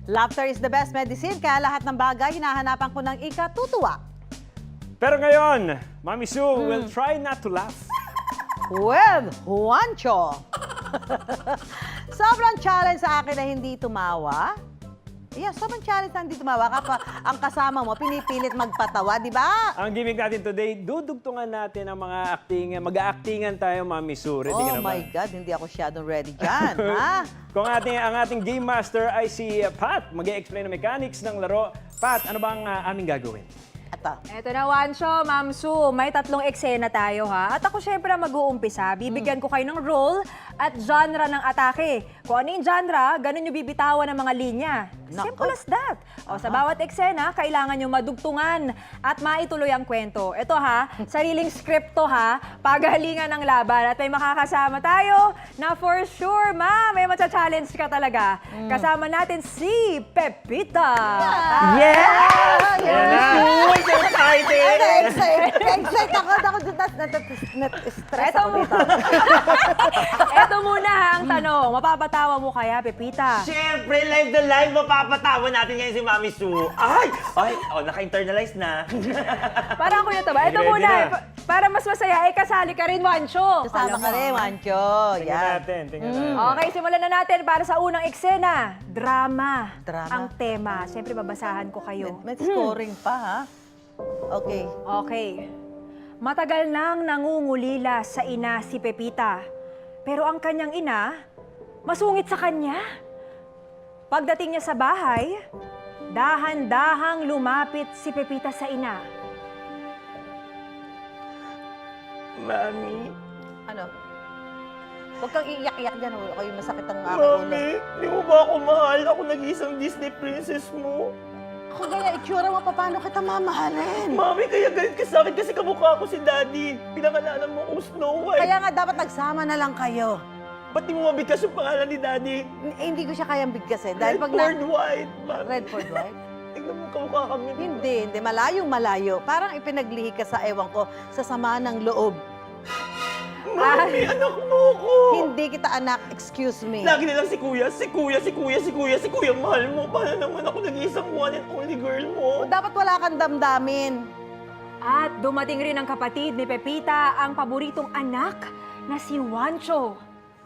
Laughter is the best medicine, kaya lahat ng bagay hinahanapan ko ng ikatutuwa. Pero ngayon, Mami Sue will try not to laugh. With Juancho. Sobrang challenge sa akin na hindi tumawa. Yeah, sobrang challenge na hindi tumawa. Kapag ang kasama mo, pinipilit magpatawa, di ba? Ang gimmick natin today, dudugtungan natin ang mga acting, mag-aactingan tayo, Mami Sue. Ready ka Oh na ba? my God, hindi ako masyadong ready dyan, ha? Kung ang ating game master ay si Pat, mag-i-explain ang mechanics ng laro. Pat, ano ba ang aming gagawin? Eto na, Juancho, Ma'am Sue, may 3 eksena tayo ha. At ako syempre ang mag-uumpisa. Bibigyan ko kayo ng role at genre ng atake. Kung ano yung genre, ganun yung bibitawan ng mga linya. Simple as that. O, sa bawat eksena, kailangan nyo madugtungan at maituloy ang kwento. Ito ha, sariling script to ha, pagalingan ng laban. At may makakasama tayo na for sure, may matcha-challenge ka talaga. Kasama natin si Pepita. Yes! Yan na! Excited ako. Na-stress Eto ako dito. Eto muna ha, ang tanong. Mapapatawa mo kaya, Pepita? Siyempre, live na live, mapapatawa natin ngayon si Mami Sue. Naka-internalize na. Parang ako yung taba. Ito Ready muna, na. para mas masaya, kasali ka rin, Juancho. Kasama Alam ka mo. rin, Juancho. Tingnan natin, tingnan natin. Okay, simulan na natin para sa unang eksena. Drama. Drama. Ang tema. Siyempre, babasahan ko kayo. May scoring pa, ha? Okay. Okay. Matagal nang nangungulila sa ina si Pepita. Pero ang kanyang ina, masungit sa kanya. Pagdating niya sa bahay, dahan-dahang lumapit si Pepita sa ina. Mami, Ano? Huwag kang iiyak-iyak dyan. Huwag kayong masakit ang aking ulo. Mami, di mo ba ako mahal? Ako nag-iisang Disney princess mo. Ako gaya, itsura mo, paano kita mamahalin? Mami, kaya galit ka sa akin kasi kamukha ko si Daddy. Pinangalanan mo ko Snow White. Kaya nga dapat nagsama na lang kayo. Ba't di mo mabigkas yung pangalan ni Daddy? Hindi ko siya kayang bigkasin. Dahil pag Redford White. Mami, Redford White? tignan mo kamukha kami. Hindi. Malayong malayo. Parang ipinaglihi ka sa ewan ko, sa sama ng loob. Mami, anak mo ko. Hindi kita anak, excuse me. Lagi na lang si Kuya, si Kuya, si Kuya, si Kuya, si Kuya, mahal mo. Paano naman ako nag-iisang one and only girl mo? Dapat wala kang damdamin. At dumating rin ang kapatid ni Pepita, ang paboritong anak na si Juancho.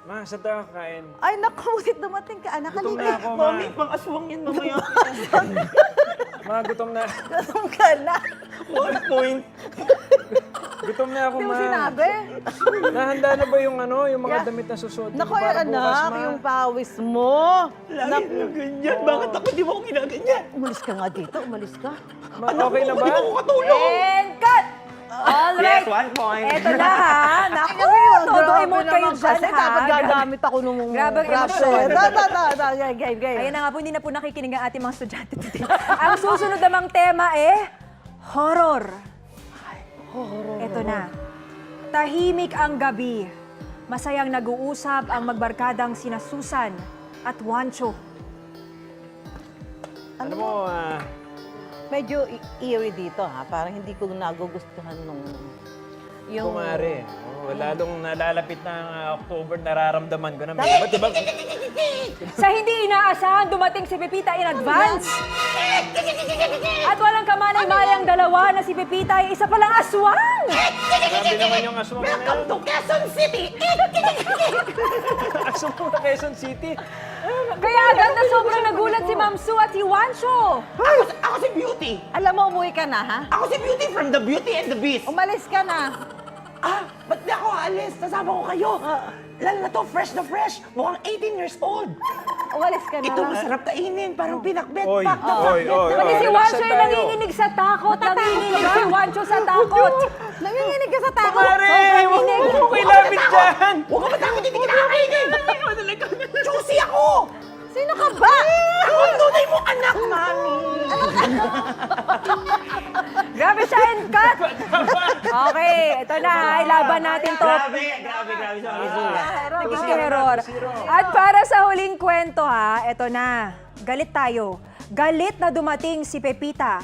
Ma, saan tayo kakain? Ay, naku, musit dumating ka, anak. Gutom na Halika. ako, ma. Mami, pang-aswang yan mamaya. Ma, gutom na. Gutom ka na. 1 point. Gutom na ako, Hindi mo ma. sinabi. Nahanda na ba yung yung mga Yeah. damit na susuot Naku, mo para anak, bukas, ma? yung pawis mo. Lagi na ganyan. Bakit ako di mo ako ginaganyan? Umalis ka nga dito, umalis ka. Ma, okay na ba? Hindi mo ako katulong. And cut! Alright. Yes, 1 point. Eto na ha. Naku, todo Grabe emote kayo naman dyan kasi, ha. dapat gagamit ako nung Grabe ang brush, emosyon. eh. Game. Ayan na nga po, hindi na po nakikinig ang ating mga estudyante today. Ang susunod namang tema horror. Eto na. Tahimik ang gabi. Masayang nag-uusap ang magbarkadang sina Susan at Juancho. Ano mo, Medyo eerie dito, ha? Parang hindi ko nagugustuhan nung... kumare. Lalong nalalapit na ang October, nararamdaman ko na. Ba't diba? Sa hindi inaasahan, dumating si Pepita in advance. At walang kamanay-mayang dalawa na si Pepita ay isa palang aswang. Grabe naman yung aswang na Welcome yan. to Quezon City! Aswang po na Quezon City. Kaya agad na sobrang nagulat si Ma'am Sue at si Juancho. Ako si Beauty! Alam mo, umuwi ka na, ha? Ako si Beauty from the Beauty and the Beast! Umalis ka na. Ba't di ako aalis? Nasama ko kayo! Lalo na to, fresh na fresh! Mukhang 18 years old! Umalis ka na Ito lang. masarap kainin, parang pinakbet. Oy, Pak na oy, oy. Pati si relaxan Juancho ay tayo. nanginginig sa takot. Nanginginig si Juancho sa takot. Nanginginig ka sa takot. Kumare! Sobrang Huwag inig. mo kilapit dyan! Huwag ka matakot, hindi kita kakainin! Juicy ako! Sino ka ba? Ako ang tunay mong anak, Mami! Grabe siya and cut. Okay, ito na. Ilaban natin to. Grabe sa Mami Sue. Nagkikiror. At para sa huling kwento ha, ito na. Galit tayo. Galit na dumating si Pepita.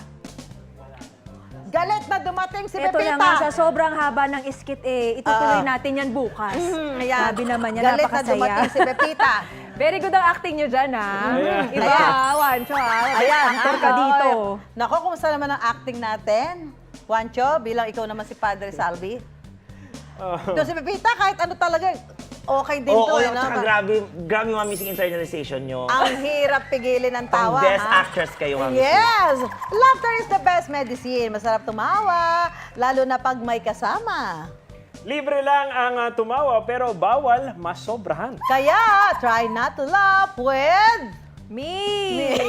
Galit na dumating si Ito Pepita. na nga, sa sobrang haba ng skit itutuloy natin yan bukas. Ayan. Sabi naman niya, Galit na napakasaya. dumating si Pepita. Very good ang acting nyo dyan, ha? Ayan. Iba, Ayan. Wancho, ha? Ayan, Actor ka dito. Nako, kumusta naman ang acting natin? Juancho, bilang ikaw naman si Padre Salvi. Doon si Pepita, kahit ano talaga, okay din to. Oo, eh, yung no? tsaka grabe yung amazing internalization nyo. Ang hirap pigilin ng tawa, Pang best ha? actress kayo, Mami. Yes! Laughter is the best medicine. Masarap tumawa, lalo na pag may kasama. Libre lang ang tumawa pero bawal masobrahan. Kaya, try not to laugh with... Me!